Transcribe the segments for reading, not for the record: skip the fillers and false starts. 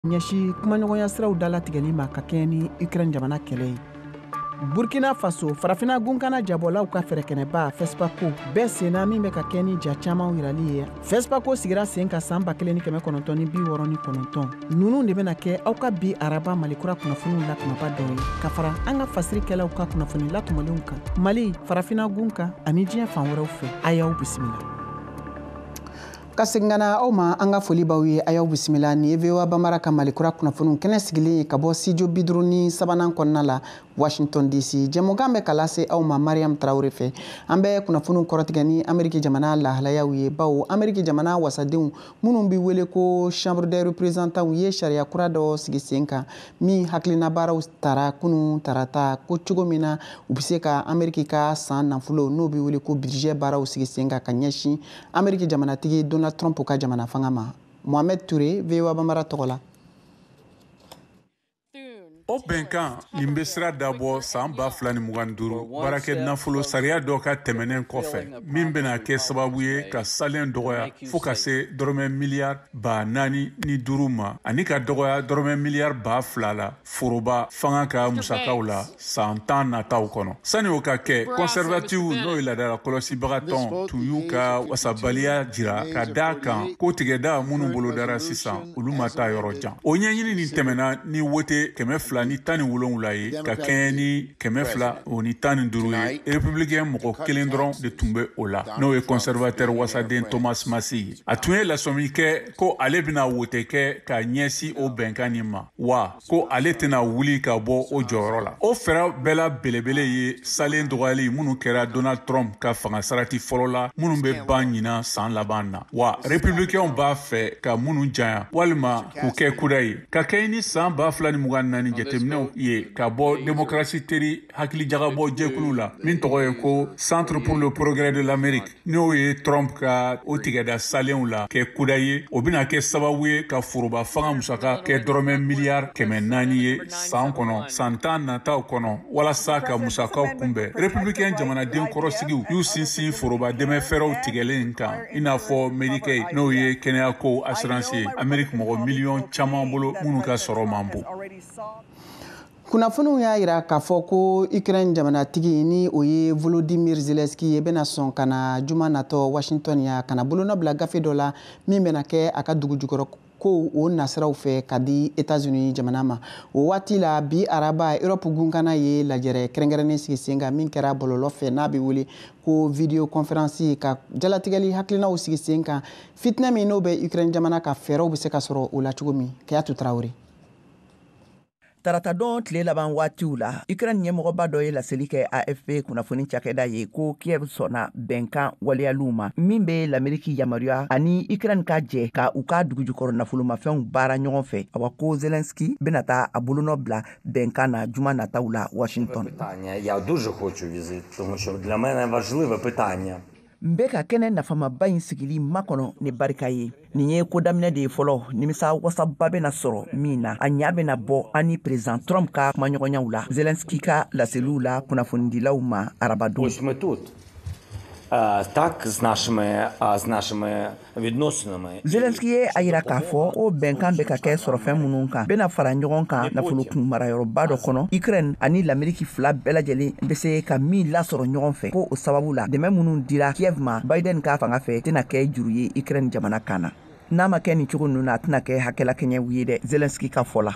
ɲɛsi kumaɲɔgɔnya siraw dalatigɛli ma ka kɛɲɛ ni Ukraine jamana kɛlɛ ye. Burkina Faso farafina gunkana jabɔlaw ka fɛrɛkɛnɛba FESPACO bɛɛ senna min bɛ ka kɛ ni ja caman yirali ye. FESPACO sigira sen ka san 1969 ninnu de bɛna kɛ aw ka bi araba malikura kunnafoniw la kumaba dɔw ye ka fara an ka fasirikɛlaw ka kunnafoni latɔmɔlenw kan Mali farafina gun kan ani diɲɛ fan wɛrɛw fɛ. A y'aw bisimila. Ka segingana aw ma an ka foli b'aw ye, a y'aw bisimila. Ni ye VOA Bambara ka malikura kunnafoniw kɛnɛ sigilen ye ka bɔ studio 53 kɔnɔna la Washington DC. Jɛmukan bɛ ka lase aw ma Mariam Tarawele fɛ. An bɛ kunnafoniw kɔrɔtigɛ ni Ameriki jamana lahalayaw ye, bawo Ameriki jamana wasadenw minnu bɛ wele ko Chambre des représentants ye sariya kura dɔ sigi sen kan min hakilina baaraw tara kunun tarata ko cogo min na u bɛ se ka Ameriki ka san nafolo n'o bɛ wele ko budget baaraw sigi sen kan ka ɲɛsin Ameriki jamanatigi Donald Trump ka jamana fanga ma. Mohamed Touré, VOA Bambara tɔgɔ la. O bɛnkan nin bɛ sira dabɔ san 2025 baarakɛ nafolo sariya dɔ ka tɛmɛnen kɔfɛ min bɛna kɛ sababu ye ka salen dɔgɔya fo ka se dɔrɔmɛ miliyari 405 ma ani ka dɔgɔya dɔrɔmɛ miliyari 2,000 la foroba fanga ka musakaw la san 10 nataw kɔnɔ. Sani o ka kɛ conservative n'o ye ladala kɔlɔsibagatɔn tun y'u ka wasabaliya jira ka da kan ko tigɛda minnu bolodara sisan olu ma taa yɔrɔ jan. O ɲɛɲini nin tɛmɛna ni wote 217 ye ka kɛɲɛ ni 215 ye. Républicain mɔgɔ kelen dɔrɔn de tun bɛ o la n'o ye conservateur wasaden Thomas Massi ye. A tun ye lasɔmi kɛ ko ale bɛna wote kɛ ka ɲɛsi o bɛnkan nin ma wa ko ale tɛna wuli ka bɔ o jɔyɔrɔ la. O fɛɛrɛ bɛɛ la belebele ye salen dɔgɔyali minnu kɛra Donald Trump ka fanga sarati fɔlɔ la minnu bɛ ban ɲina san laban na wa républicain b'a fɛ ka minnu janya walima k'u kɛ kuda ye ka kɛɲɛ ni san 2024 jateminɛw ye ka bɔ démocratie teri hakili jagabɔ jɛkulu la min tɔgɔ ye ko Centre pour le progrès de l'Amérique n'o ye Trump ka o tigɛda salenw la kɛ kuda ye. O bɛna kɛ sababu ye ka foroba fanga musaka kɛ dɔrɔmɛ miliyari 400 ye san kɔnɔ san 10 nataw kɔnɔ walasa ka musakaw kunbɛn. Républicain jamanaden kɔrɔsigiw y'u sinsin foroba dɛmɛ fɛrɛw tigɛlen kan i n'a fɔ Medicaid n'o ye kɛnɛyako assurance ye Ameriki mɔgɔ miliyɔn caman bolo minnu ka sɔrɔ man bon. Kunnafoniw y'a yira k'a fɔ ko Ukraine jamanatigi ni o ye Volodymyr Zelensky ye bɛna sɔn ka na juma natɔ Washington ya ka na bolonɔ bila gafe dɔ la min bɛna kɛ a ka dugu jukɔrɔ ko o nasiraw fɛ ka di États-Unis jamana ma. O waati la bi araba Europe gunkana ye lajɛrɛ kɛrɛnkɛrɛnnen sigi sen kan min kɛra bɔlɔlɔ fɛ n'a bɛ wele ko video conférence ka jalatigɛli hakilinaw sigi sen kan fitinɛ min n'o bɛ Ukraine jamana ka fɛɛrɛw bɛ se ka sɔrɔ o la cogo min. Keyatu Tarawele. Tarata dɔn tile laban waatiw la Ukraine ɲɛmɔgɔba dɔ ye laseli kɛ AFP kunnafoni cakɛda ye ko Kiev sɔnna bɛnkan waleyaliw ma min bɛ l'Ameriki yamaruya ani Ukraine ka jɛ ka u ka dugujukɔrɔ nafolomafɛnw baara ɲɔgɔn fɛ. Awa ko Zelensky bɛna taa a bolonɔ bila bɛnkan na juma nataw la Washington. Я дуже хочу візит, тому що для мене важливе питання. N bɛ ka kɛnɛ nafamaba in sigili makɔnɔ ni barika ye. Nin ye ko daminɛ de ye fɔlɔ nimisa wasaba bɛna sɔrɔ min na a ɲa bɛna bɔ ani président Trump ka kumaɲɔgɔnyaw la Zelensky ka laseliw la kunnafonidilaw ma arabadon. Так, з нашими відносинами. Zelensky ye a yira k'a fɔ ko bɛnkan bɛ ka kɛ sɔrɔfɛn minnu kan bɛna fara ɲɔgɔn kan nafolo kun marayɔrɔba dɔ kɔnɔ Ukraine ani l'Ameriki fila bɛɛ lajɛlen bɛ se ka min lasɔrɔ ɲɔgɔn fɛ ko o sababu la dɛmɛ minnu dira Kiev ma Biden ka fanga fɛ tɛna kɛ juru ye Ukraine jamana kan na. N'a ma kɛ nin cogo ninnu na a tɛna kɛ hakɛlakɛɲɛw ye dɛ Zelensky ka fɔ la.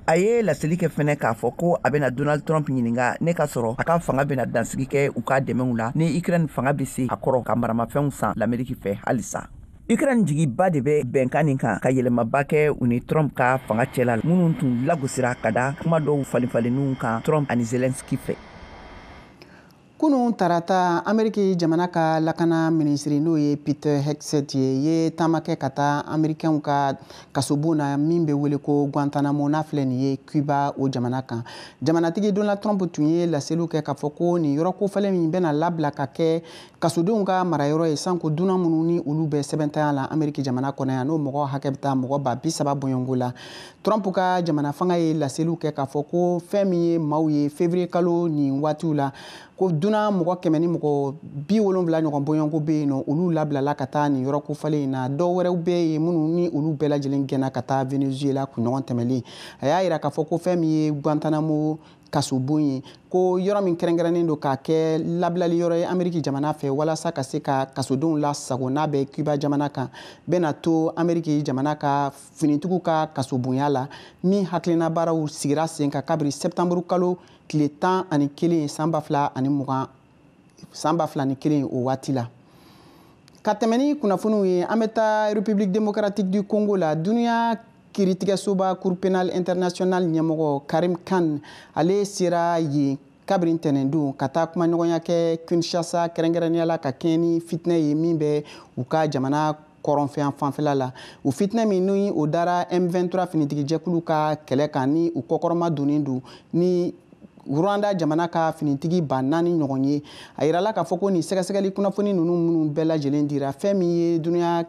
A ye laseli kɛ fɛnɛ k'a fɔ ko a bɛna Donald Trump ɲininka ne ka sɔrɔ a ka fanga bɛna dansigi kɛ u ka dɛmɛw la ni Ukraine fanga bɛ se a kɔrɔ ka maramafɛnw san l'Ameriki fɛ halisa. Ukraine jigiba de bɛ bɛnkan nin kan ka yɛlɛmaba kɛ u ni Trump ka fanga cɛla minnu tun lagosira ka da kuma dɔw falenfalenninw kan Trump ani Zelensky fɛ. Kunun tarata Ameriki jamana ka lakana ministri n'o ye Peter Hegseth ye tamakɛ ka taa Amerikɛnw ka kasobon na min bɛ wele ko Guantanamo n'a filɛ nin ye Cuba o jamana kan. Jamanatigi Donald Trump tun ye laseliw kɛ k'a fɔ ko nin yɔrɔ kofɛlen min bɛna labila ka kɛ kasodenw ka marayɔrɔ ye sanko dunan minnu ni olu bɛ sɛbɛntanya la Ameriki jamana kɔnɔ yan n'o mɔgɔ hakɛ bɛ taa mɔgɔ 30 bɔɲɔngo la. Trump ka jamana fanga ye laseliw kɛ k'a fɔ ko fɛn min ye maaw ye février kalo nin waatiw la ko dunan joona mɔgɔ 100 ni mɔgɔ 70 ɲɔgɔn bɔɲɔgɔnko bɛ yen nɔ olu labilala ka taa nin yɔrɔ kofalen in na dɔw wɛrɛw bɛ yen minnu ni olu bɛɛ lajɛlen gɛnna ka taa Venezuela kunɲɔgɔn tɛmɛlen a y'a yira k'a fɔ ko fɛn min ye Guantanamo kasobon ye ko yɔrɔ min kɛrɛnkɛrɛnnen don k'a kɛ labilali yɔrɔ ye Ameriki jamana fɛ walasa ka se ka kasodenw lasago n'a bɛ Cuba jamana kan bɛna to Ameriki jamana ka finitigiw ka kasobonya la min hakilina baaraw sigira sen kan kabiri septembre kalo tile 11 san 2021 o waati la ka tɛmɛ ni kunnafoniw ye an bɛ taa République démocratique du Congo la duniya kiiritigɛsoba Cour pénale internationale ɲɛmɔgɔ Karim Khan ale sera yen kabiri ntɛnɛndon ka taa kumaɲɔgɔnya kɛ Kinshasa kɛrɛnkɛrɛnnenya la ka kɛɲɛ ni fitinɛ ye min bɛ u ka jamana kɔrɔnfɛn fanfɛla la o fitinɛ min ni o dara M23 finitigijɛkulu ka kɛlɛ kan ni u kɔkɔrɔma donnen don ni Rwanda jamana ka finitigi 4,000 ɲɔgɔn ye a yirala k'a fɔ ko nin sɛgɛsɛgɛli kunnafoni ninnu minnu bɛɛ lajɛlen dira fɛn min ye duniya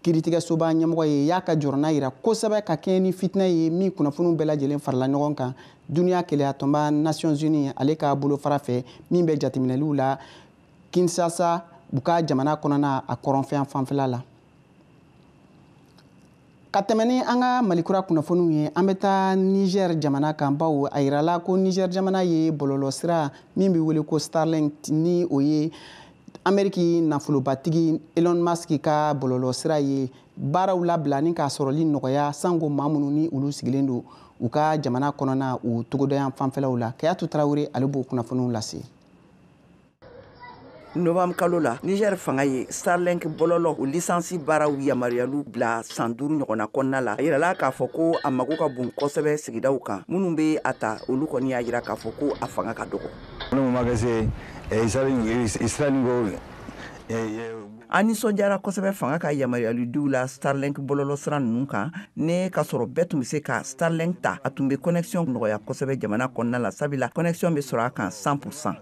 kiiritigɛsoba ɲɛmɔgɔ ye y'a ka jɔrɔna yira kosɛbɛ ka kɛɲɛ ni fitinɛ ye min kunnafoniw bɛɛ lajɛlen farala ɲɔgɔn kan duniya keleya tɔnba Nations Unies ale ka bolofara fɛ min bɛ jateminɛliw la Kinshasa u ka jamana kɔnɔna a kɔrɔnfɛn fanfɛla la ka tɛmɛ ni an ka malikura kunnafoniw ye an bɛ taa Niger jamana kan bawo a yirala ko Niger jamana ye bɔlɔlɔsira min bɛ wele ko Starlink ni o ye Ameriki nafolobatigi Elon Musk ka bɔlɔlɔsira ye baaraw labila ni k'a sɔrɔli nɔgɔya sango maa minnu ni olu sigilen don u ka jamana kɔnɔna u togodayan fanfɛlaw la Kayatu Tarawele ale b'o kunnafoniw lase Novembre kalo la Niger fanga ye Starlink bɔlɔlɔ o lisansi baaraw yamaruyalu bila san 5 ɲɔgɔnna kɔnɔna la a yirala k'a fɔ ko a mago ka bon kosɛbɛ sigidaw kan minnu bɛ a ta olu kɔni y'a yira k'a fɔ ko a fanga ka dɔgɔ an nisɔndiyara kosɛbɛ fanga ka yamaruyaludiw la Starlink bɔlɔlɔ sira ninnu kan ne ka sɔrɔ bɛɛ tun bɛ se ka Starlink ta a tun bɛ connexion nɔgɔya kosɛbɛ jamana kɔnɔna la sabila connexion bɛ sɔrɔ a kan 100%.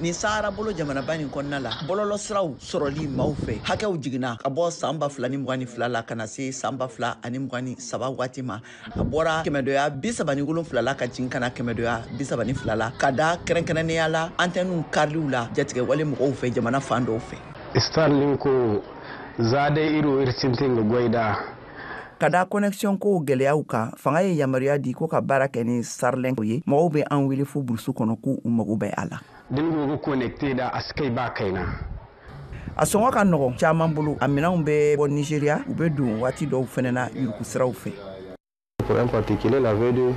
Ni Sahara bolo jamanaba nin kɔnɔna la bɔlɔlɔ siraw sɔrɔli maaw fɛ hakɛw jiginna ka bɔ san 2022 la ka na se san 2023 waati ma a bɔra 137 la ka jigin kana 132 la ka da kɛrɛnkɛrɛnnenya la antenne kariliw la jatigɛ wale mɔgɔw fɛ jamana fan dɔw fɛ Starlink ko zade iro irtintin goida kada connexion ko gɛlɛyaw kan fanga ye yamaruya di ko ka baara kɛ ni Starlink ye mɔgɔw bɛ an wele fo burusu kɔnɔ ko u mago bɛ a la dingo connecté da askai ba kaina a sɔngɔ ka nɔgɔn caman bolo a minɛnw bɛ bɔ Nigeria u bɛ don waati dɔw fɛnɛ na yuruku siraw fɛ pour un particulier la V2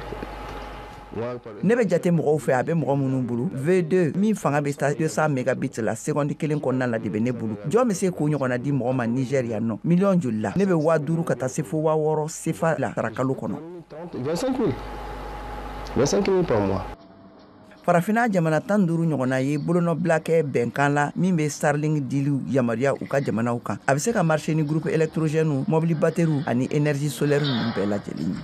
ne bɛ jate mɔgɔw fɛ a bɛ mɔgɔ minnu bolo V2 min fanga bɛ taa 200 mégabits la seconde kelen kɔnɔna la de bɛ ne bolo jɔn bɛ se k'o ɲɔgɔnna di mɔgɔ ma Nigeria nɔ miliyɔn joli la ne bɛ 5,000 ka taa se fo 6,000 CFA la sara kalo kɔnɔ 25 000 par mois farafina jamana 15 ɲɔgɔnna ye bolonɔbila kɛ bɛnkan la min bɛ Starlink diliw yamaruya u ka jamanaw kan a bɛ se ka marcher ni groupe électrogène mobile batteriw ani énergie solaire ninnu bɛɛ lajɛlen ye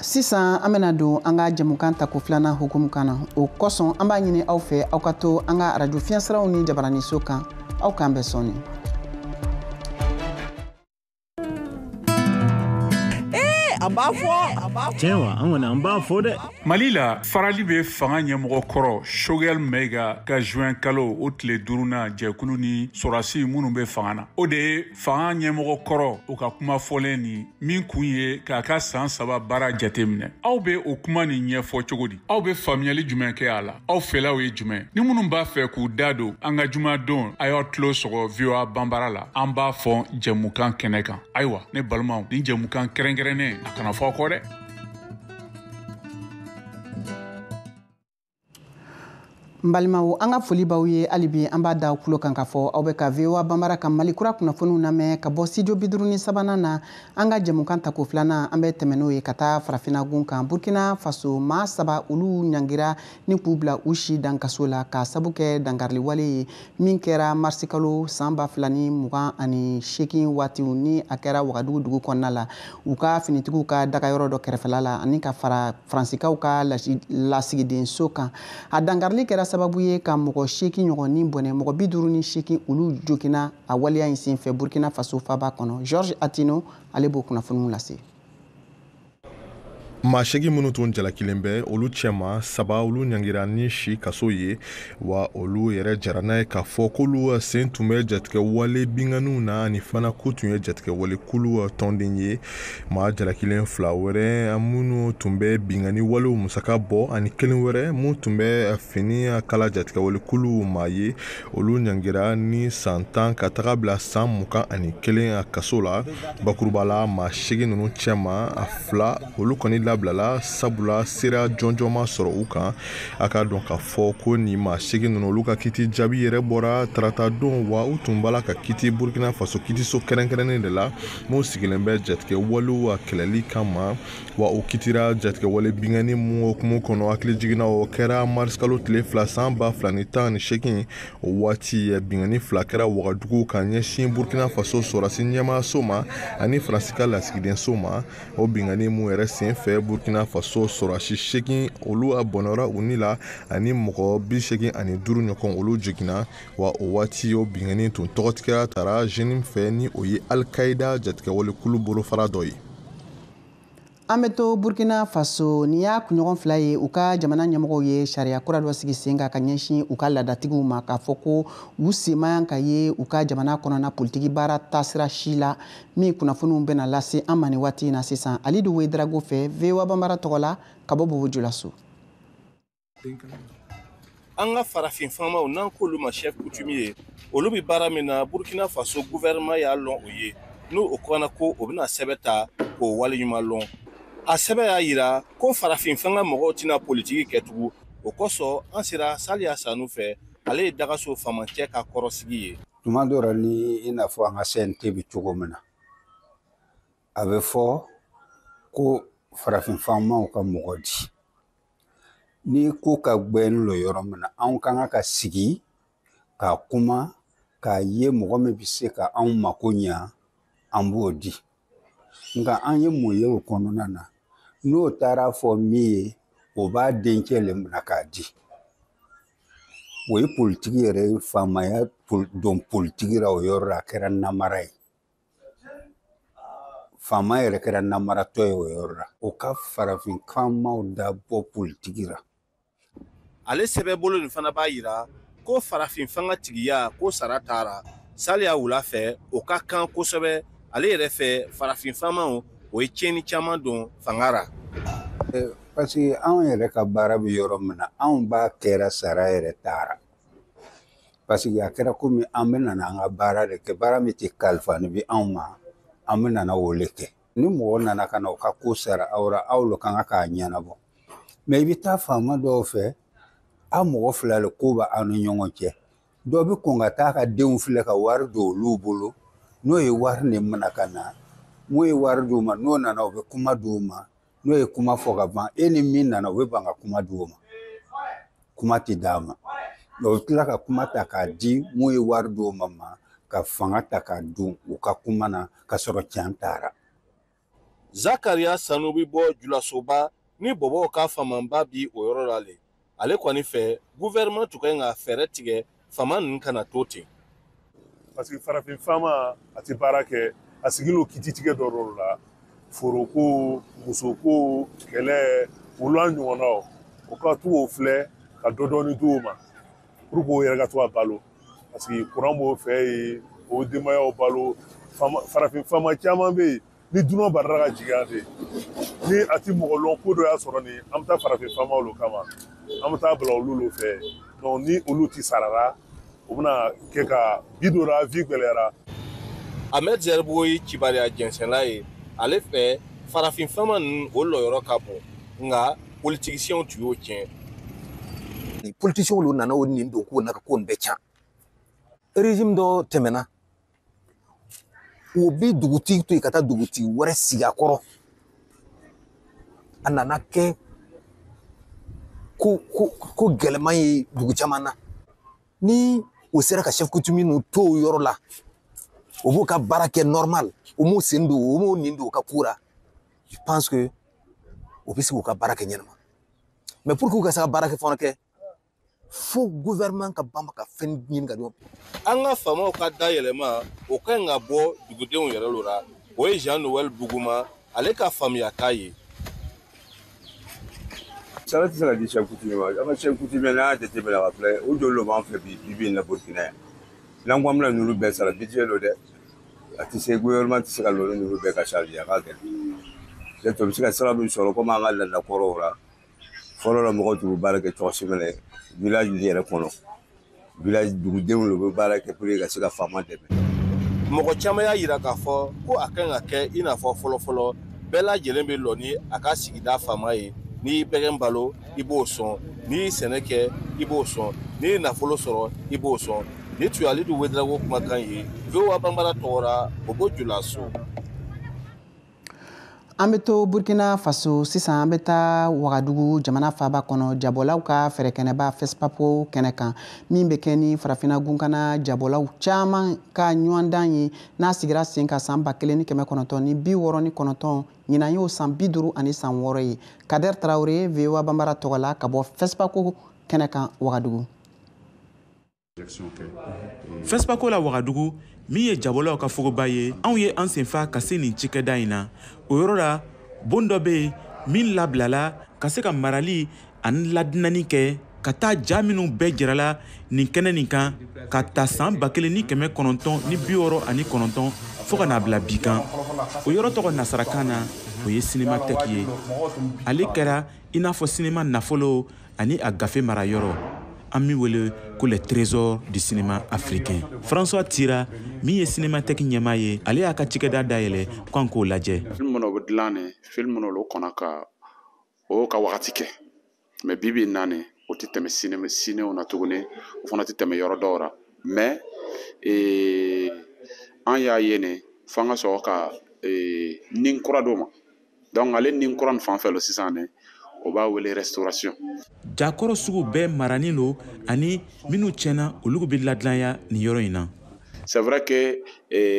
sisan an bɛna don an ka jamukan tako filanan hukumu kan na o kosɔn an b'a ɲini aw fɛ aw ka to an ka radio fiɲɛsiraw ni jabaraniso kan aw k'an bɛɛ sɔnni an b'a fɔ tiɲɛ wa an kɔni an b'a fɔ dɛ Mali la farali bɛ fanga ɲɛmɔgɔ kɔrɔ Choguel Maïga ka juin kalo o tile 5nan jɛkulu ni sɔrɔdasi minnu bɛ fanga na o de ye fanga ɲɛmɔgɔ kɔrɔ o ka kuma fɔlen ni min kun ye k'a ka san 3 baara jateminɛ aw bɛ o kuma nin ɲɛfɔ cogo di aw bɛ faamuyali jumɛn kɛ a la aw fɛlaw ye jumɛn ni minnu b'a fɛ k'u da don an ka jumadon a y'aw tulo sɔgɔ VOA banbara la an b'a fɔ jɛmukan kɛnɛ kan ayiwa ne balimaw nin jɛmukan kɛrɛnkɛrɛnnen a kana fɔ kɔ dɛ n balimaw an ka foli b'aw ye hali bi an b'a da aw tulo kan k'a fɔ aw bɛ ka VOA banbara ka malikura kunnafoniw lamɛn ka bɔ studio 53nan na an ka jɛmukan tako filanan an bɛ tɛmɛ n'o ye ka taa farafina gun kan Burkina Faso maa 3 olu ɲangira ni k'u bila u si dankaso la ka sabu kɛ dankarili wale ye min kɛra marisi kalo san 2028 waatiw ni a kɛra Wagadugu dugu kɔnɔna la u ka finitigiw ka dagayɔrɔ dɔ kɛrɛfɛla la ani ka fara faransikaw ka lasigidenso kan a dankarili kɛra sababu ye ka mɔgɔ 8 ɲɔgɔn ni bɔnɛ mɔgɔ 58 olu jogina a waleya in senfɛ Burkina Faso faba kɔnɔ. George Atino ale b'o kunnafoniw lase. maa 8 minnu tun jalakilen bɛ olu cɛma 3 olu ɲangira ni si kaso ye wa olu yɛrɛ jara n'a ye k'a fɔ k'olu sen tun bɛ jatigɛ wale binganiw na ani fana ko tun ye jatigɛ wale kulu tɔnden ye. maa jalakilen 2 wɛrɛ minnu tun bɛ bingani walew musaka bɔ ani 1 wɛrɛ mun tun bɛ fini kala jatigɛ wale kulu maa ye olu ɲangira ni san 10 ka taga bila san 21 a kaso la. bakuruba la maa 8 ninnu cɛma a 2 olu kɔni labilala sabula sera jɔnjɔma sɔrɔ u kan. a ka dɔn k'a fɔ ko ni maa 8 ninnu olu ka kiti jaabi yɛrɛ bɔra tarata don wa u tun bala ka kiti Burkina Faso kitiso kɛrɛnkɛrɛnnen de la mun sigilen bɛ jatigɛ walew kɛlɛli kama wa u kitira jatigɛ wale bingani mun hukumu kɔnɔ hakili jiginna o kɛra marisikalo tile 2 san 2018 o waati bingani 2 kɛra Wagadugu ka ɲɛsin Burkina Faso sɔrasi ɲɛmaaso ma ani Faransi ka lasigidenso ma. o bingani mun yɛrɛ senfɛ Burkina Faso sɔrasi 8 olu a bɔnɔra u ni la ani mɔgɔ 85 ɲɔgɔn olu jiginna wa o waati o bingani tun tɔgɔtigɛra tara jenin fɛ ni o ye Al-Qaida jatigɛ wale kulu bolofara dɔ ye. An bɛ to Burkina Faso ni y'a kunɲɔgɔn 2 ye u ka jamana ɲɛmɔgɔw ye sariya kura dɔ sigi sen kan ka ɲɛsin u ka laadatigiw ma k'a fɔ ko u sen ma yan ka ye u ka jamana kɔnɔna politiki baara taasira si la min kunnafoniw bɛna lase an ma nin waati in na sisan. Alidu Wedrago fɛ VOA Banbara tɔgɔ la ka bɔ Bobojulaso. An ka farafin famaw n'an k'olu ma chef coutumier olu bɛ baara min na Burkina Faso gouvernement y'a lɔn o ye n'o o kɔnna ko o bɛna sɛbɛn ta k'o waleɲuman lɔn. A sɛbɛn y'a yira ko farafin fanga mɔgɔw tɛna politiki kɛ tugun o kosɔn an sera Saliya Sanu fɛ ale ye dagaso famancɛ ka kɔrɔsigi ye. Tuma dɔ la ni i n'a fɔ an ka CNT bɛ cogo min na a bɛ fɔ ko farafin famaw ka mɔgɔ di ni ko ka gbɛn lɔ yɔrɔ min na anw kan ka sigi ka kuma k'a ye mɔgɔ min bɛ se ka anw mako ɲa an b'o di nka an ye mun ye o kɔnɔna na n'o taara fɔ min ye o b'a denkɛ le minɛ k'a di o ye politiki yɛrɛ faamaya don politiki ra o yɔrɔ la a kɛra namara ye faama yɛrɛ kɛra namaratɔ ye o yɔrɔ la o ka farafin famaw dabɔ politiki ra. Ale sɛbɛn bolo nin fana b'a yira ko farafin fanga tigiya ko sara taara Saliya wula fɛ o ka kan kosɛbɛ ale yɛrɛ fɛ farafin famaw o ye tiɲɛni caman don fanga ra. Parce que anw yɛrɛ ka baara bɛ yɔrɔ min na anw b'a kɛra sara yɛrɛ taara parce que a kɛra komi an bɛ nana an ka baara de kɛ baara min tɛ kalifa ni bɛ anw ma an bɛ nana o le kɛ ni mɔgɔ nana ka na o ka ko sara aw lo kan k'a ɲɛnabɔ mais i bɛ taa faama dɔw fɛ a mɔgɔ 2 le ko b'a aw ni ɲɔgɔn cɛ dɔ bɛ kɔn ka taa ka denw filɛ ka wari don olu bolo n'o ye wari nin mina ka na mun ye wari d'u ma n'o nana o bɛ kuma d'u ma n'o ye kuma fɔ ka ban e ni min nana o bɛ ban ka kuma d'u ma kuma tɛ d'a ma o bɛ tila ka kuma ta k'a di mun ye wari d'u ma ka fanga ta k'a dun u ka kuma na ka sɔrɔ tiɲɛ taara. Zakariya Sanu bɛ bɔ Julasoba ni bɔbɔw ka famanba bi o yɔrɔ la le ale kɔni fɛ gouvernement tun kan ka fɛɛrɛ tigɛ fama ninnu kana to ten. Parce que farafin fama a tɛ baara kɛ a sigilen kiti tigɛ dɔ la foroko musoko kɛlɛ olu a ɲɔgɔnnaw o ka to o filɛ ka dɔɔni d'u ma pour que o yɛrɛ ka to ka balo parce que courant b'o fɛ yen o denbayaw balo farafin fama caman bɛ yen ni dunan barara ka jigin de ni a ti mɔgɔ lɔn ko dɔ y'a sɔrɔ ni an bɛ taa farafin famaw lo kama an bɛ taa bila olu fɛ donc ni olu ti sarara o bɛna kɛ ka bi dɔ la vie gɛlɛyara. Ahmed Zerbo ye kibaruya jɛnsɛnla ye ale fɛ farafin fama ninnu o lɔyɔrɔ ka bon nka politiciens tun y'o tiɲɛ. Politiciens olu nana o nin don k'o na ka ko nin bɛɛ can régime dɔ tɛmɛna o bɛ dugutigi to yen ka taa dugutigi wɛrɛ sigi a kɔrɔ a nana kɛ ko gɛlɛman ye dugu caman na ni o sera ka chef coutumier ninnu to o yɔrɔ la o b'u ka baara kɛ normal o m'u sen don o m'u nin don u ka ko ra je pense que o bɛ se k'u ka baara kɛ ɲɛnama mais pour que u ka se ka baara kɛ fana kɛ fo gouvernement ka bamba ka fen ɲini ka di an ka faamaw ka dayɛlɛma o ka ɲi ka bɔ dugudenw yɛrɛ lo la o ye Jean Noël Buguma ale ka faamuya t'a ye. Sara tɛ se ka di chef coutumier ma an ka chef coutumier n'a y'a jateminɛ ka filɛ o joli lo b'an fɛ bi in na Burkina yan n'an ko an bɛna ninnu bɛɛ sara budget lo dɛ a tɛ se gouvernement tɛ se ka lɔri ninnu bɛɛ ka charge a ka gɛlɛn peut-être o bɛ se ka sira min sɔrɔ komi an ka laadakɔrɔw la fɔlɔ la mɔgɔw tun bɛ baara kɛ cogo si minɛ village yɛrɛ kɔnɔ village dugudenw lo bɛ baara kɛ pour que ka se ka faama dɛmɛ. Mɔgɔ caman y'a yira k'a fɔ ko a kan ka kɛ i n'a fɔ fɔlɔ-fɔlɔ bɛɛ lajɛlen bɛ lɔ ni a ka sigida faama ye n'i y'i bɛgɛn balo i b'o sɔn n'i y'i sɛnɛ kɛ i b'o sɔn n'i ye nafolo sɔrɔ i b'o sɔn ni tun ye Alidu Wederawogo kumakan ye VOA Banbara tɔgɔra Bobo Julaso. An bɛ to Burkina Faso sisan an bɛ taa Wagadugu jamana faaba kɔnɔ jabɔlaw ka fɛɛrɛkɛnɛba FESPACO kɛnɛ kan min bɛ kɛ ni farafinna gunkana jabɔlaw caman ka ɲɔgɔndan ye n'a sigira sen ka san 1969 ɲinan y'o san 50 ani san 6 ye. Kader Traoré VOA Banbara tɔgɔla ka bɔ FESPACO kɛnɛ kan Wagadugu. FESPACO la Wagadugu min ye jabɔlaw ka fogoba ye anw ye an senfa ka se nin cikɛda in na o yɔrɔ la bon dɔ bɛ yen min labilala ka se ka marali ani ladinani kɛ ka taa ja minnu bɛɛ jirala nin kɛnɛ nin kan ka ta san 1969 fo ka n'a bila bi kan o yɔrɔ tɔgɔ nasarakan na o ye Cinémathèque ye ale kɛra i n'a fɔ cinéma nafolo ani a gafe mara yɔrɔ an min wele ko les trésors du cinéma africain. François Tira min ye Cinémathèque ɲɛmaa ye ale y'a ka cikɛda dayɛlɛ k'an k'o lajɛ. Film minnu bɛ dilan nin film minnu olu kɔnɔ ka o ka wagati kɛ mais bi in na nin o tɛ tɛmɛ cinéw na tuguni o fana tɛ tɛmɛ yɔrɔ dɔw la mais an y'a ye nin f'an ka sɔrɔ ka nin kura d'o ma donc ale nin kura nin fan fɛ lo sisan nin o b'a wele restauration. Jakɔrɔ sugu bɛɛ maranin lo ani minnu tiɲɛna olu bɛ ladilanya nin yɔrɔ in na. C'est vrai que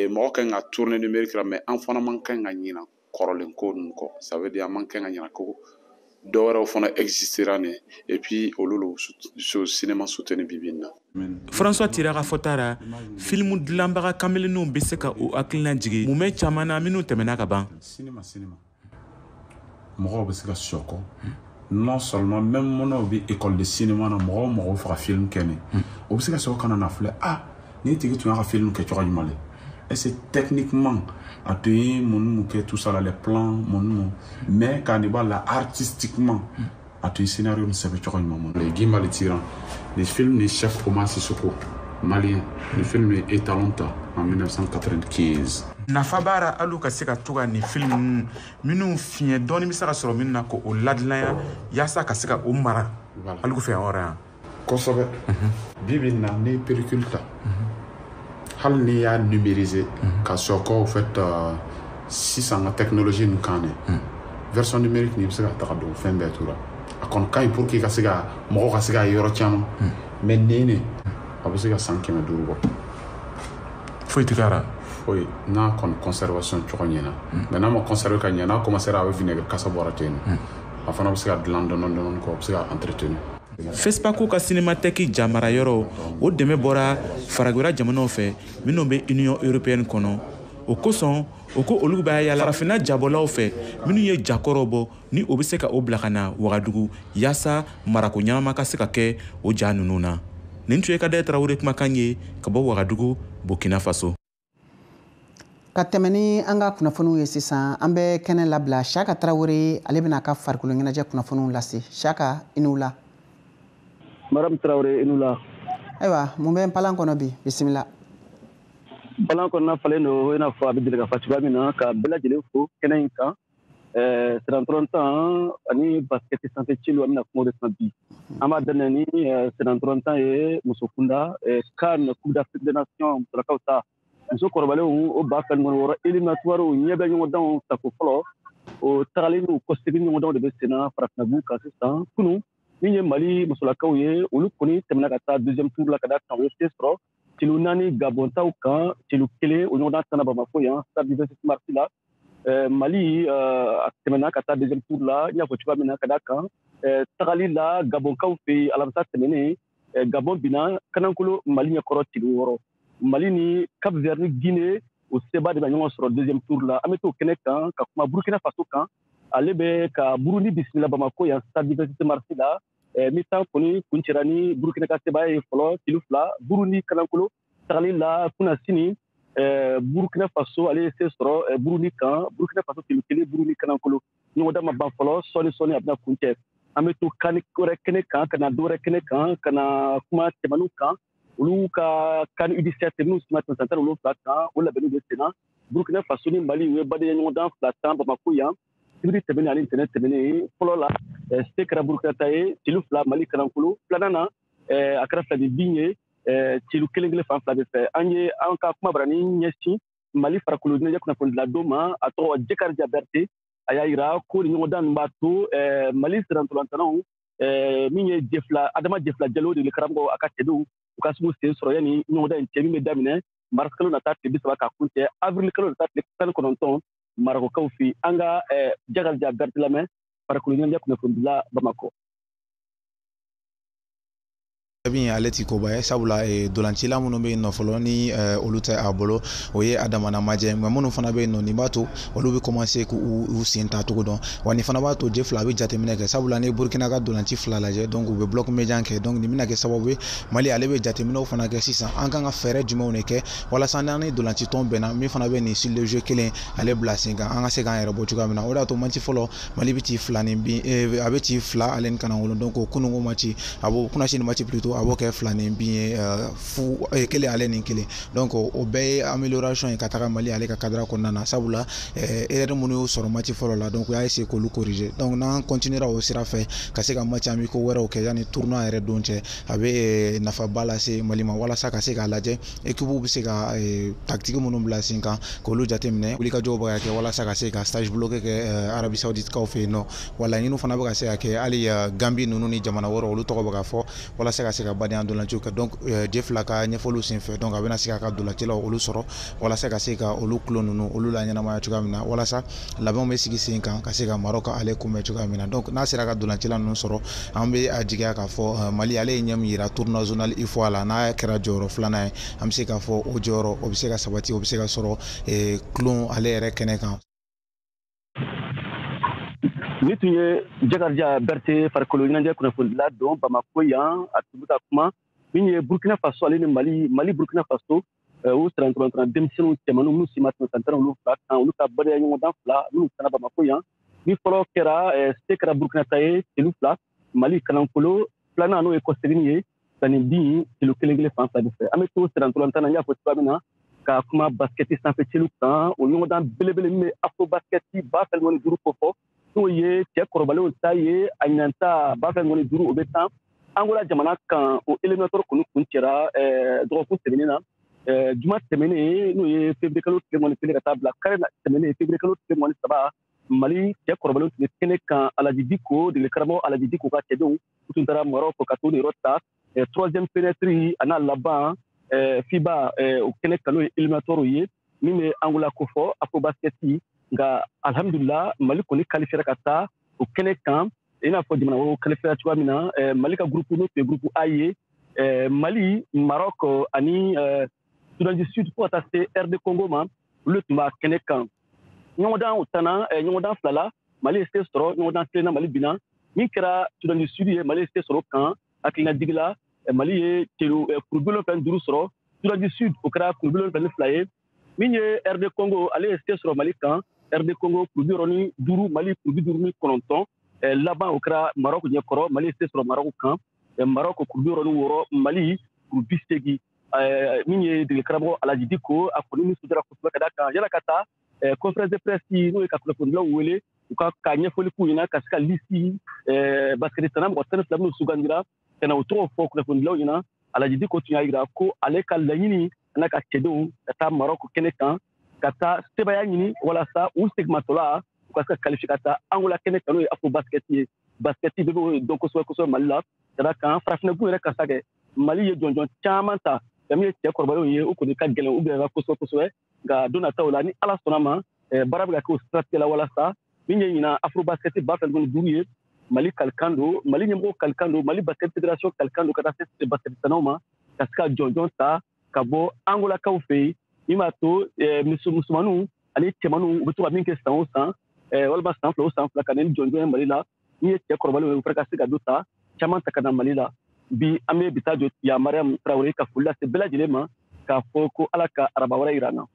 mɔgɔ kan ka tourner numérique la mais an fana man kan ka ɲina kɔrɔlen ko ninnu kɔ ça veut dire an man kan ka ɲina ko dɔ wɛrɛw fana existera nin et puis olu lo cinéma soutenu bi in na. François Tira ka fɔta la film dilanbaga kamelenninw bɛ se ka o hakilina jigin mumɛ caman na minnu tɛmɛna ka ban. Mɔgɔw bɛ se ka sɔkɔ non seulement même minnu bɛ école de cinéma na mɔgɔw fɛ ka film kɛ nin o bɛ se ka sɔrɔ ka na filɛ ni tigi tun y'a ka film kɛ cogo ɲuman le est-ce que techniquement a tun ye mun kɛ tout ça là les plans mun mais quand il b'a la artistiquement a tun ye scénario nin sɛbɛn cogo ɲuman mun le Guy Mali Tyran le film ni Chef Omar Sissoko malien le film ni Etalonta en 1995. Nafa b'ara alu ka se ka to ka nin film minnu fiɲɛ dɔɔni bɛ se ka sɔrɔ minnu na ko o ladilanya yaasa ka se ka o mara alu ko fɛ yan yɔrɔ yan. Kosɛbɛ bi bi in na ni pellicule ta hali n'i y'a numériser ka sɔrɔ ko au fait sisan ka technologie nin kan version numérique ni bɛ se ka taga don fɛn bɛɛ tora a kɔni ka ɲi pour que ka se ka mɔgɔw ka se ka yɔrɔ caman mais nin a bɛ se ka san 500 bɔ foyi tɛ k'a la. Oui, n'a kon conservation cogo ɲɛna mais n'a ma conserver ka ɲɛ n'a commencé a bɛ vinaigre kasa bɔra ten a fana bɛ se ka dilan dɔɔni kɔ a bɛ se ka entretenir. FESPACO ka Cinémathèque jamara yɔrɔ o dɛmɛ bɔra faragwera jamanaw fɛ minnu bɛ Union européenne kɔnɔ o kosɔn o ko olu b'a yala farafinna jabɔlaw fɛ minnu ye jakɔrɔ bɔ ni o bɛ se ka o bila ka na Wagadugu yaasa marako ɲanama ka se ka kɛ o ja ninnu na. Nin tun ye Kader Traoré kumakan ye ka bɔ Wagadugu Burkina Faso. Ka tɛmɛ ni an ka kunnafoniw ye sisan an bɛ kɛnɛ labila Saka Traoré ale bɛna ka farikolo ɲɛnajɛ kunnafoniw lase Saka i n'u la. Madame Traoré i n'u la. Ayiwa mun bɛ palan kɔnɔ bi bisimila. Palan kɔnɔna falen don i n'a fɔ a bɛ deli ka fa cogoya min na ka bɛɛ lajɛlen fo kɛnɛ in kan c'est dans 30 ans ani basket santé Thielu an bɛna kuma o de kan bi. An b'a daminɛ ni c'est dans 30 ans ye muso kunda CAN Coupe d'Afrique des Nations musolakaw ta muso kɔrɔbalenw o 2006 éliminatoire ɲɛ bɛ ɲɔgɔndanw tako fɔlɔ o tagalen n'u kɔsegin ɲɔgɔndanw de bɛ senna farafinnabu kan sisan kunun min ye Mali musolakaw ye olu kɔni tɛmɛna ka taa deuxième tour la ka da kan o ye se sɔrɔ Thielu 4 Gabon taw kan Thielu 1 o ɲɔgɔndan tana Bamako yan stade Université Marty la Mali a tɛmɛna ka taa deuxième tour la n y'a fɔ cogoya min na ka da kan tagali la Gabonkaw fɛ yen alamisa tɛmɛnen Gabon bina kanankolo Mali ɲɛkɔrɔ tigi wɔɔrɔ Mali ni Cap Vert ni Guinée o seba de bɛ ɲɔgɔn sɔrɔ deuxième tour la an bɛ t'o kɛnɛ kan ka kuma Burkina Faso kan ale bɛ ka Burundi bisimila Bamako yan stade Université Marty la mi-temps kɔni kun cɛra ni Burkina ka sebaaya ye fɔlɔ kilo 2 Burundi kanankolo tagali la kunna sini Burkina Faso ale ye se sɔrɔ Burundi kan Burkina Faso kilo 1 Burundi kanankolo ɲɔgɔndan ma ban fɔlɔ sɔɔni a bɛna kun cɛ an bɛ to kan wɛrɛ kɛnɛ kan ka na dɔ wɛrɛ kɛnɛ kan ka na kuma cɛmaninw kan olu ka kan U17 n'u sima tɛmɛ san 17 kan o labɛnniw bɛ sen na Burkina Faso ni Mali u ye badenya ɲɔgɔndan 2 tan Bamako yan sibiri tɛmɛnen ani ntɛnɛn tɛmɛnen fɔlɔ la se kɛra Burkina ta ye celu 2 Mali kanankolo filanan na a kɛra Filani-bin ye celu kelen fan fila bɛ fɛ an ye an ka kuma barani ɲɛsin Mali farikolo ɲɛnajɛ kunnafoni dilandon ma a tɔgɔ Djekardia Berté a y'a yira ko ni ɲɔgɔndan ninnu b'a to Mali sirantolantanaw min ye Adama Jefla Diallo de karamɔgɔ a ka cɛdenw u ka sugu sen sɔrɔ yanni ɲɔgɔndan in cɛ min bɛ daminɛ mars kalo nata tile 30 ka kun cɛ avril kalo nata tile 19 Marocains fi an ka Djekardia Berté lamɛn farikolo ɲɛnajɛ kunnafoni dila Bamako. Bien ale ti ko ba sabula dolancila minnu bɛ yen nɔ fɔlɔ ni olu tɛ a bolo o ye adamana majɛ mais minnu fana bɛ yen nɔ nin b'a to olu bɛ commencer k'u sen ta cogo dɔn wa nin fana b'a to je fila a bɛ jateminɛ kɛ sabula ni Burkina ka dolanci fila lajɛ donc u bɛ bloc médian kɛ donc nin bɛna kɛ sababu ye Mali ale bɛ jateminɛw fana kɛ sisan an kan ka fɛɛrɛ jumɛnw de kɛ walasa n'an ni dolanci tɔn bɛnna min fana bɛ nin sur le jeu kelen ale bila sen kan an ka se k'an yɛrɛ bɔ cogoya min na o de y'a to match fɔlɔ Mali bɛ ci fila ni bin a bɛ ci fila ale ni Kanankolo donc kununko match a b'o kunasini match plutôt a b'o kɛ fila ni bin fu kelen ale ni kelen donc o bɛɛ ye amélioration ye ka taga Mali ale ka cadre kɔnɔna na sabula erreur minnu y'o sɔrɔ match fɔlɔ la donc u y'a essayer k'olu corriger donc n'an continuera o sira fɛ ka se ka match amicaux wɛrɛw kɛ yanni tournoi yɛrɛ don cɛ a bɛ nafaba lase Mali ma walasa ka se k'a lajɛ équipe bɛ se ka tactique minnu bila sen kan k'olu jateminɛ wulikajɔw bɛ ka kɛ walasa ka se ka stage bloqué kɛ Arabie Saoudite kaw fɛ yen nɔ wala ɲininiw fana bɛ ka se ka kɛ hali Gambie ninnu ni jamana wɛrɛw olu tɔgɔ bɛ ka fɔ walasa ka se ka badenya dolanciw kɛ donc je fila ka ɲɛfɔliw senfɛ donc a bɛna se ka dolancilaw olu sɔrɔ walasa ka se ka olu kulo ninnu olu la ɲɛnamaya cogoya min na walasa labɛnw bɛ sigi sen kan ka se ka Maroc ale kunbɛn cogoya min na donc n'a sera ka dolancila ninnu sɔrɔ an bɛ a jigiya k'a fɔ Mali ale ye ɲɛ min yira tournoi zonal IFOA la n'a kɛra jɔyɔrɔ filanan ye an bɛ se k'a fɔ o jɔyɔrɔ o bɛ se ka sabati o bɛ se ka sɔrɔ kulon ale yɛrɛ kɛnɛ kan. Ni tun ye Djekardia Berté farikolo ɲɛnajɛ kunnafoni dila don Bamako yan a tun bɛ ka kuma min ye Burkina Faso ale ni Mali Burkina Faso u siranturanturan denmisɛnninw cɛmaninw minnu si ma tɛmɛ san 17 kan olu ka badenya ɲɔgɔndan 2 minnu sera Bamako yan ni fɔlɔ kɛra se kɛra Burkina ta ye celu 2 Mali Kanankolo filanan n'o ye kɔsegin ye Filani-bin celu 1 fan fila bɛ fɛ an bɛ to siranturantan na n y'a fɔ cogoya min na ka kuma basket sanfɛ celu kan o ɲɔgɔndan belebele min bɛ Afro basket ba fɛn ŋɔni 5 kofɔ n'o ye cɛ kɔrɔbalenw ta ye a ɲanta ba fɛn ŋɔni 5 o bɛ tan Angola jamana kan o éliminatoire kɔni kun cɛra dɔgɔkun tɛmɛnen na juma tɛmɛnen n'o ye février kalo tile 21 ka taa bila kare tɛmɛnen février kalo tile 23 Mali cɛ kɔrɔbalenw tun bɛ kɛnɛ kan Alaji Diko degeli karamɔgɔ Alaji Diko ka cɛdenw u tun taara Maroc ka t'o de yɔrɔ ta troisième fenêtre a n'a laban FIBA o kɛnɛ kan n'o ye éliminatoire ye min bɛ Angola ko fɔ Afro basket nka alhamdulillah Mali kɔni qualifiera ka taa o kɛnɛ kan i n'a fɔ jamana wɛrɛw qualifiera cogoya min na Mali ka groupe n'o tun ye groupe A ye Mali Maroc ani Sudan du Sud fo ka taa se RD Congo ma olu tun b'a kɛnɛ kan ɲɔgɔndan o tanna ɲɔgɔndan fila la Mali ye se sɔrɔ ɲɔgɔndan kelen na Mali binna min kɛra Sudan du Sud ye Mali ye se sɔrɔ kan hakilinajigi la Mali ye kuru 75 sɔrɔ Sudan du Sud o kɛra kuru 72 ye min ye RD Congo ale ye se sɔrɔ Mali kan RD Congo kuru 75 Mali kuru 79 laban o kɛra Maroc ɲɛkɔrɔ Mali ye se sɔrɔ Maroc kan Maroc kuru 66 Mali kuru 80 min ye degeli karamɔgɔ Alaji Diko a kɔni min sudara kosɛbɛ ka da kan yala ka taa conférence de presse n'o ye ka kunnafonidilaw wele u ka ɲɛfɔli k'u ɲɛna ka se ka lisi basket tana mɔgɔ 12 minnu sugandira ka na o tɔgɔ fɔ kunnafonidilaw ɲɛna Alaji Diko tun y'a jira ko ale ka laɲini n'a ka cɛdenw ka taa Maroc kɛnɛ kan ka taa sebaya ɲini walasa u segimatɔla u ka se ka qualifier ka taa Angola kɛnɛ kan n'o ye Afro basket ye basket bɛɛ b'o dɔn kosɛbɛ Mali la ka da kan farafinɛbu yɛrɛ kasa kɛ Mali ye jɔnjɔn caman ta min ye cɛ kɔrɔbalenw ye u kɔni ka gɛlɛn u gɛlɛnna kosɛbɛ nka don nataw la ni Ala sɔnna ma baara bɛ ka kɛ o siratigɛ la walasa min ye ɲina Afro basket ba fɛn 5 ye Mali kalkando Mali nyembo kalkando Mali basket fédération kalkando kata se basket sanoma kaska jonjon ta kabo Angola kaufe imato musumanu ali temanu betu ba minke san wala ba san fla kanen jonjon Mali la ni te korbalo we frakasse ka duta chaman takana Mali la bi ame bitajo ya Mariam Traoré ka fulla se bela dilema ka foko alaka arabawara irana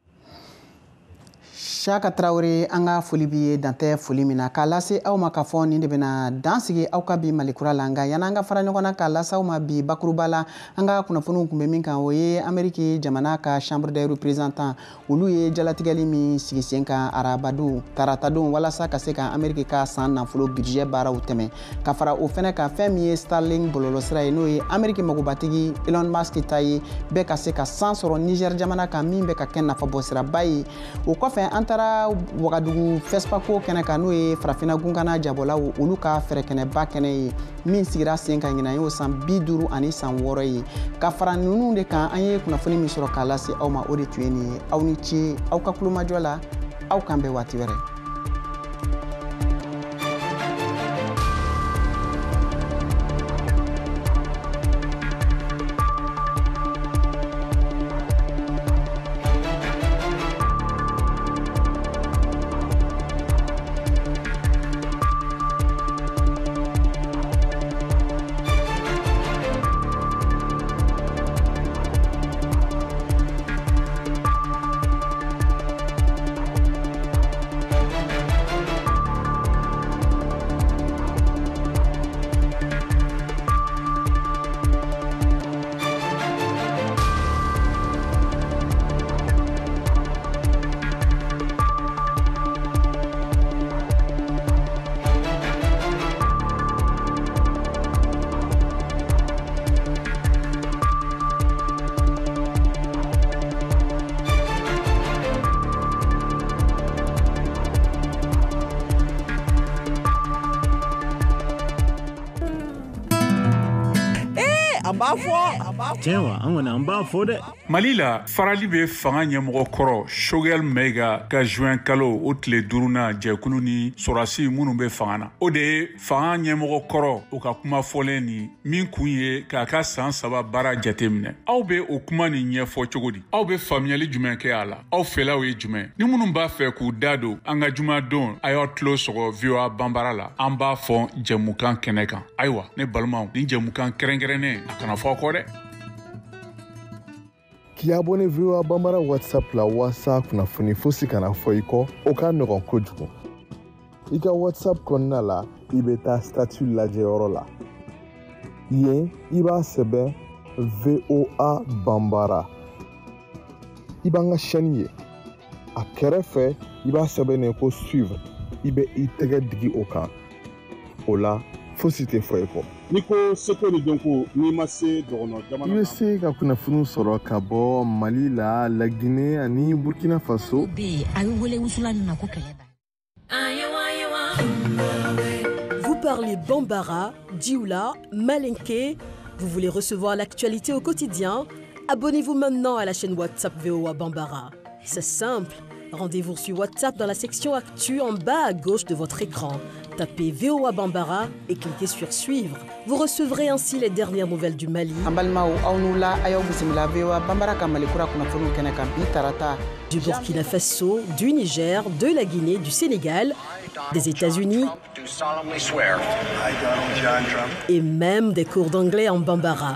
Chaka Traoré an ka foli b'i ye dan tɛ foli min na k'a lase aw ma k'a fɔ nin de bɛna dansigi aw ka bi Malikura la nka yan'an ka fara ɲɔgɔn na k'a lase aw ma bi bakuruba la an ka kunnafoniw tun bɛ min kan o ye Amérique jamana ka chambre des représentants olu ye jalatigɛli min sigi sen kan arabadon taratadon walasa ka se ka Amérique ka san nafolo budget baaraw tɛmɛ ka fara o fɛnɛ kan fɛn min ye Starlink bɔlɔlɔsira ye n'o ye Amérique magobatigi Elon Musk ta ye bɛɛ ka se ka san sɔrɔ Niger jamana kan min bɛ ka kɛ nafabɔsiraba ye o kɔfɛ an taara Wagadugu Fespaco kɛnɛ kan n'o ye farafina gunkana jabɔlaw olu ka fɛrɛkɛnɛba kɛnɛ ye min sigira sen kan ɲinan y'o san 50 ani san 6 ye ka fara ninnu de kan an ye kunnafoni min sɔrɔ k'a lase aw ma o de tun ye nin ye aw ni ce aw ka kulomajɔ la aw kan bɛn waati wɛrɛ. Mali la farali bɛ fanga ɲɛmɔgɔ kɔrɔ Choguel Maïga ka juin kalo o tile 5nan jɛkulu ni sɔrɔdasi minnu bɛ fanga na o de ye fanga ɲɛmɔgɔ kɔrɔ o ka kuma fɔlen ni min kun ye k'a ka san 3 baara jate minɛ aw bɛ o kuma nin ɲɛfɔ cogo di aw bɛ faamuyali jumɛn kɛ a la aw fɛlaw ye jumɛn ni minnu b'a fɛ k'u da don an ka jumadon a y'aw tulo sɔgɔ VOA Banbara la an b'a fɔ jɛmukan kɛnɛ kan ayiwa ne balimaw ni jɛmukan kɛrɛnkɛrɛnnen a kana fɔ kɔ dɛ. K'i abonné VOA Banbara WhatsApp la wasa kunnafoni fosi kana fɔ i kɔ o ka nɔgɔn kojugu i ka WhatsApp kɔnɔna la i bɛ taa statut lajɛyɔrɔ la yen i b'a sɛbɛn VOA Banbara i b'an ka chaîne ye a kɛrɛfɛ i b'a sɛbɛnnen ko suivre i bɛ i tɛgɛ digi o kan o la fosi tɛ fɔ i kɔ ni ko seko ni dɔnko n'i ma se dɔgɔnɔ jamana i bɛ se ka kunnafoni sɔrɔ ka bɔ Mali la La Guinée ani Burkina Faso Vous parlez Bambara, Dioula, Malinké. Vous voulez recevoir l'actualité au quotidien? Abonnez-vous maintenant à la chaîne WhatsApp VOA Bambara. C'est simple. Rendez-vous sur WhatsApp dans la section Actu en bas à gauche de votre écran. Tapez VOA Bambara et cliquez sur Suivre. Vous recevrez ainsi les dernières nouvelles du Mali, du Burkina Faso, du Niger, de la Guinée, du Sénégal, des États-Unis et même des cours d'anglais en Bambara.